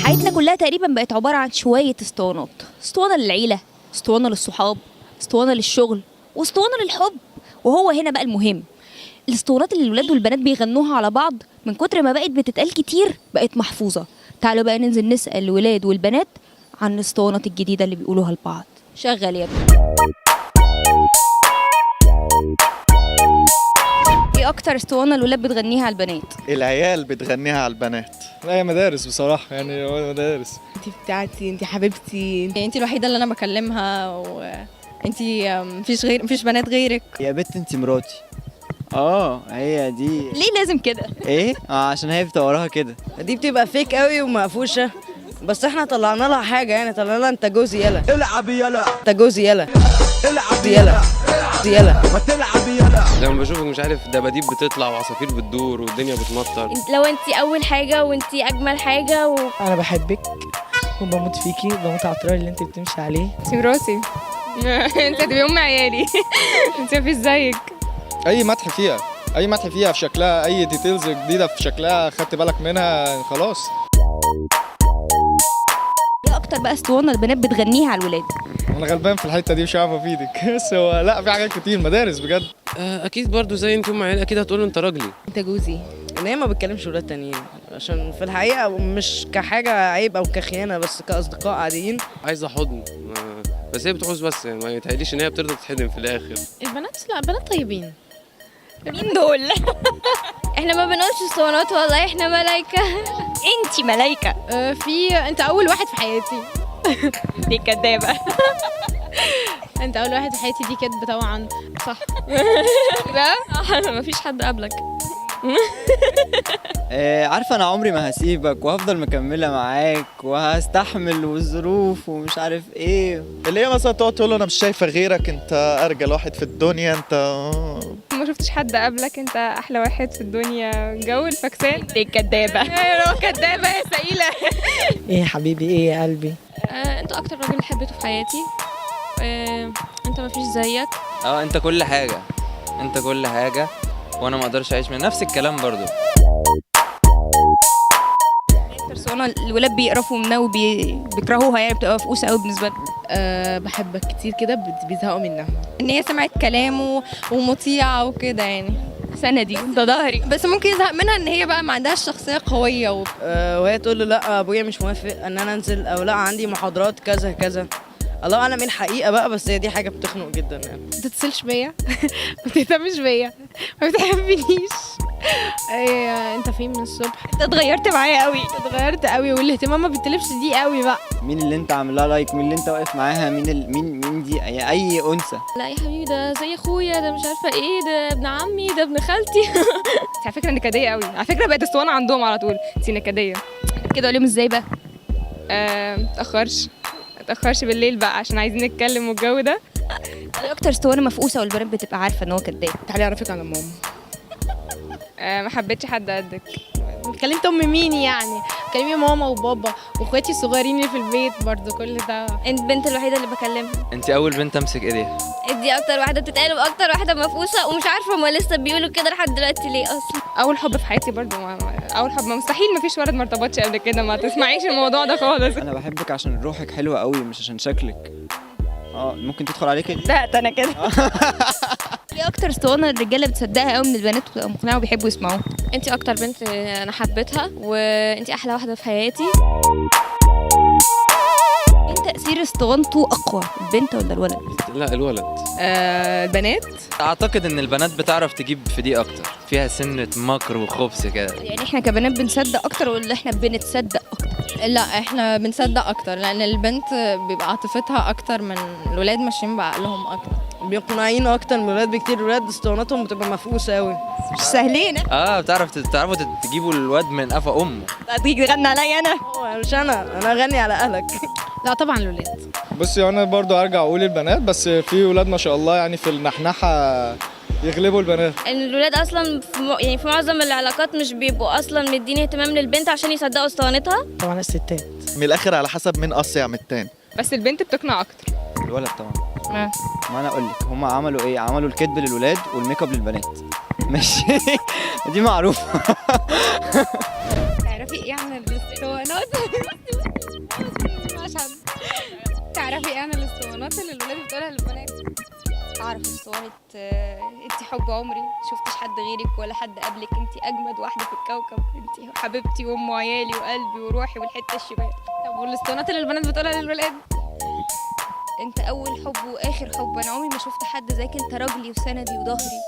حياتنا كلها تقريبا بقت عبارة عن شوية اسطوانات، اسطوانة للعيلة، اسطوانة للصحاب، اسطوانة للشغل، واسطوانة للحب. وهو هنا بقى المهم، الاسطوانات اللي الولاد والبنات بيغنوها على بعض من كتر ما بقت بتتقال كتير بقت محفوظة. تعالوا بقى ننزل نسأل الولاد والبنات عن الاسطوانات الجديدة اللي بيقولوها لبعض. شغل يا ابني. ايه اكتر اسطوانة الولاد بتغنيها على البنات؟ العيال بتغنيها على البنات. لا هي مدارس بصراحة، يعني هو مدارس. انت بتاعتي، انت حبيبتي، انت الوحيده اللي انا بكلمها، وانت مفيش بنات غيرك. يا بنت انت مراتي. هي دي. ليه لازم كده؟ ايه؟ عشان هي بتوراها كده. دي بتبقى فيك قوي ومقفوشه، بس احنا طلعنا لها حاجه، يعني طلعنا لها انت جوزي يلا العب يلا، انت جوزي يلا العب يلا يلا ما تلعب يلا. لما بشوفك مش عارف دباديب بتطلع وعصافير بتدور والدنيا بتمطر. لو انت اول حاجه وانت اجمل حاجه انا بحبك وبموت فيكي، بموت على الطريق اللي انت بتمشي عليه. انت مراتي. انت هتبقي ام عيالي. انت مفيش زيك. أي مدح فيها، أي مدح فيها في شكلها، أي ديتيلز جديدة في شكلها خدت بالك منها خلاص. ايه اكتر بقى اسطوانة البنات بتغنيها على الولاد؟ أنا غلبان في الحتة دي مش عارف أفيدك. بس هو لا، في حاجات كتير مدارس بجد. اكيد برضو زي انت ام عيال، اكيد هتقول له انت راجلي. انت جوزي. ان هي ما بتكلمش ولاد تانيين، عشان في الحقيقه مش كحاجه عيب او كخيانه، بس كاصدقاء عاديين. عايزه حضن، بس هي بتعوز بس، يعني ما يتهيأليش ان هي بترضى تتحضن في الاخر. البنات، لا البنات طيبين. مين دول؟ احنا ما بنقولش اسطوانات والله، احنا ملايكه. انتي ملايكة. انت اول واحد في حياتي. دي كدابة. انت اول واحد في حياتي، دي كدب طبعا. صح. مفيش حد قبلك. عارفه انا عمري ما هسيبك وهفضل مكمله معاك وهستحمل والظروف ومش عارف ايه. اللي هي مثلا تقعد تقول له انا مش شايفه غيرك، انت ارجل واحد في الدنيا، انت ما شفتش حد قبلك، انت احلى واحد في الدنيا. جو الفاكسان. دي كدابة. كدابه يا سئيله. ايه يا حبيبي، ايه يا قلبي. انت اكتر راجل حبيته في حياتي. انت مفيش زيك. انت كل حاجه، انت كل حاجه وانا ما اقدرش اعيش من نفس الكلام برضو. اكتر اسطوانة الولاد بيقرفوا منها وبيكرهوها، يعني بتبقى مفقوسة قوي بالنسبة لهم. بحبك كتير كده، بيزهقوا منها. ان هي سمعت كلامه ومطيعه وكده يعني. سندي ده ظهري. بس ممكن يزهق منها ان هي بقى ما عندهاش شخصيه قويه وهي تقول له لا ابويا مش موافق ان انا انزل، او لا عندي محاضرات كذا كذا. الله اعلم ايه الحقيقه بقى، بس هي دي حاجه بتخنق جدا يعني. ما تتصلش بيا. ما تهتمش بيا. ما بتحبنيش. انت فين من الصبح؟ انت اتغيرت معايا قوي. اتغيرت قوي، والاهتمام ما بتلبش دي قوي بقى. مين اللي انت عامل لها لايك؟ مين اللي انت واقف معاها؟ مين دي؟ اي انثى. لا يا حبيبي، ده زي اخويا، ده مش عارفه ايه، ده ابن عمي، ده ابن خالتي. على فكره نكديه قوي، على فكره بقت اسطوانه عندهم على طول. انت نكديه كده اقول لهم ازاي بقى؟ متأخرش بالليل بقى عشان عايزين نتكلم والجو ده. ايه اكتر اسطوانة مفقوسة والبنات بتبقى عارفة ان هو كداب؟ تعالي اعرفك على ماما. ما حبيتش حد قدك. كلمت ام مين يعني؟ كلمي ماما وبابا واخواتي الصغيرين اللي في البيت برضو، كل ده. انت البنت الوحيده اللي بكلمها. انت اول بنت امسك ايديها. دي اكتر واحده بتتقال واكتر واحده مفقوسه، ومش عارفه هما لسه بيقولوا كده لحد دلوقتي ليه اصلا. اول حب في حياتي برضو. اول حب مستحيل، مفيش ولد ما ارتبطش قبل كده. ما تسمعيش الموضوع ده خالص. انا بحبك عشان روحك حلوه قوي، مش عشان شكلك. ممكن تدخل عليك. لا انا كده. ايه اكتر اسطوانة الرجالة بتصدقها قوي من البنات وبتبقى مقنعة وبيحبوا يسمعوها؟ انت اكتر بنت انا حبيتها، وانت احلى واحده في حياتي. ايه تأثير اسطوانته اقوى، البنت ولا الولد؟ لا الولد. البنات. اعتقد ان البنات بتعرف تجيب في دي اكتر، فيها سنه مكر وخبث كده. يعني احنا كبنات بنصدق اكتر ولا احنا بنتصدق اكتر؟ لا احنا بنصدق اكتر، لان البنت بيبقى عاطفتها اكتر من الولاد، ماشيين بعقلهم اكتر. بيقنعين اكتر من الولاد بكتير. الولاد اسطواناتهم بتبقى مفقوسه قوي، مش سهلين. بتعرفوا تجيبوا الواد من قفا امه. هتيجي تغني عليا انا؟ مش انا اغني على اهلك. لا طبعا الولاد. بصي انا برضو ارجع اقول البنات، بس في ولاد ما شاء الله يعني في النحنحه يغلبوا البنات. ان الولاد اصلا يعني في معظم العلاقات مش بيبقوا اصلا مدين اهتمام للبنت عشان يصدقوا اسطوانتها. طبعا الستات. من الاخر على حسب مين قصي من التاني. بس البنت بتقنع اكتر. الولد طبعا. ما انا اقول لك هم عملوا ايه؟ عملوا الكذب للولاد والميك اب للبنات. ماشي. دي معروفة. تعرفي ايه عن الاسطوانات؟ تعرفي ايه عن الاسطوانات اللي الولاد بتقولها للبنات؟ اعرف اسطوانه انت حب عمري، شفتش حد غيرك ولا حد قبلك، انت اجمد واحده في الكوكب، انت حبيبتي وام عيالي وقلبي وروحي والحته الشمال. طب والاسطوانات اللي البنات بتقولها للولاد؟ انت اول حب واخر حب، انا عمري ما شفت حد زيك، انت راجلي وسندي وظهري،